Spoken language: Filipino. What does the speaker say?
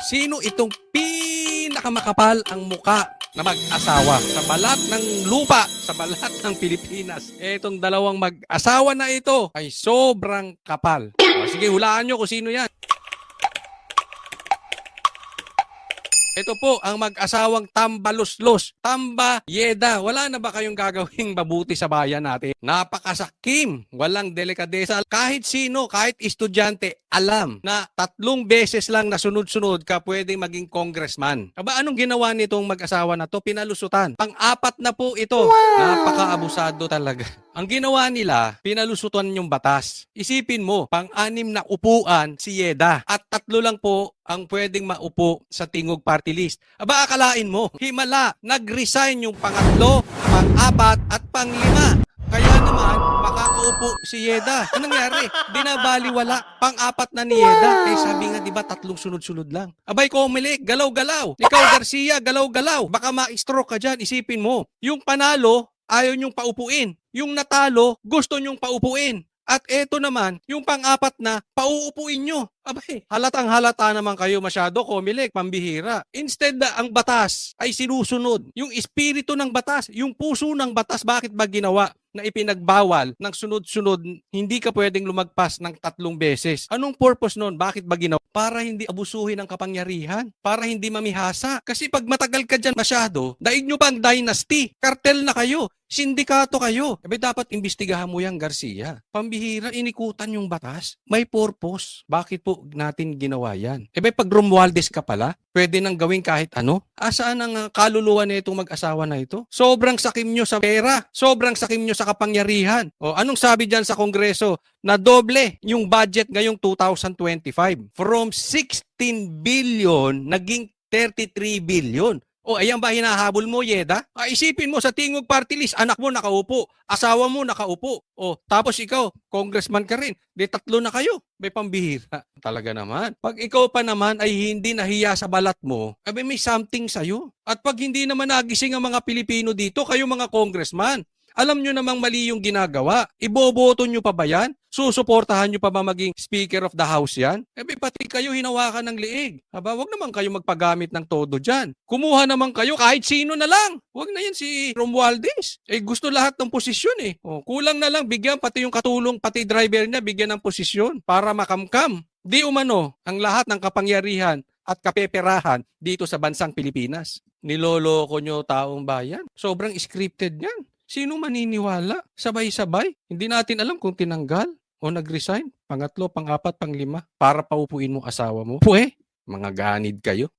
Sino itong pinakamakapal ang muka na mag-asawa sa balat ng lupa, sa balat ng Pilipinas? Etong dalawang mag-asawa na ito ay sobrang kapal. O, sige, hulaan nyo kung sino yan. Ito po ang mag-asawang Tambaluslos, Tamba Yeda. Wala na ba kayong gagawing mabuti sa bayan natin? Napakasakim, walang delikadesa. Kahit sino, kahit estudyante, alam na 3 beses lang na sunod-sunod ka pwedeng maging congressman. Aba, anong ginawa nitong mag-asawa na to? Pinalusutan. Pang-4 na po ito. Wow. Napaka-abusado talaga. Ang ginawa nila, pinalusutan yung batas. Isipin mo, 6 na upuan si Yeda at 3 lang po ang pwedeng maupo sa Tingog Party List. Aba, akalain mo, himala, nag-resign yung 3, 4 at 5. Kaya naman, makakaupo si Yeda. Anong nangyari? Binabaliwala. 4 na ni Yeda. Eh sabi nga, di ba, 3 sunod-sunod lang. Abay, Comelec, galaw-galaw. Ikaw, Garcia, galaw-galaw. Baka ma-stroke ka dyan. Isipin mo, yung panalo, ayaw nyong paupuin. Yung natalo, gusto nyong paupuin. At eto naman, yung 4 na, pauupuin nyo. Abay, halatang halata naman kayo masyado, Comelec, pambihira. Instead na ang batas ay sinusunod. Yung espiritu ng batas, yung puso ng batas, bakit ba ginawa na ipinagbawal ng sunod-sunod, hindi ka pwedeng lumagpas ng 3 beses? Anong purpose nun? Bakit ba ginawa? Para hindi abusuhin ang kapangyarihan. Para hindi mamihasa. Kasi pag matagal ka dyan masyado, daig nyo pa ang dynasty. Kartel na kayo. Sindikato kayo. Ebe dapat imbestigahan mo yan, Garcia. Pambihira, inikutan yung batas. May purpose. Bakit po natin ginawa yan? Ebe pag Romualdez ka pala, pwede nang gawin kahit ano. Asaan ang kaluluwa na itong mag-asawa na ito? Sobrang sakim nyo sa pera. Sobrang sakim nyo sa kapangyarihan. O anong sabi dyan sa Kongreso? Na doble yung budget ngayong 2025. From 16 billion, naging 33 billion. O, ayan ba hinahabol mo, Yeda? Isipin mo sa Tingog Party List, anak mo nakaupo, asawa mo nakaupo. O, tapos ikaw, congressman ka rin. Di 3 na kayo. May pambihira. Talaga naman. Pag ikaw pa naman ay hindi nahiya sa balat mo, may something sa'yo. At pag hindi naman nagising ang mga Pilipino dito, kayo mga congressman, alam nyo namang mali yung ginagawa. Iboboto nyo pa ba yan? Susuportahan nyo pa ba maging Speaker of the House yan? Pati kayo hinawakan ng liig. Wag naman kayo magpagamit ng todo dyan. Kumuha naman kayo kahit sino na lang. Wag na yan si Romualdez. Gusto lahat ng posisyon eh. Kulang na lang bigyan pati yung katulong, pati driver niya bigyan ng posisyon para makamkam. Di umano ang lahat ng kapangyarihan at kapeperahan dito sa bansang Pilipinas. Niloloko nyo taong bayan. Sobrang scripted yan. Sino maniniwala? Sabay-sabay. Hindi natin alam kung tinanggal o nag-resign. 3, 4, 5 para paupuin mo asawa mo. Mga ganid kayo.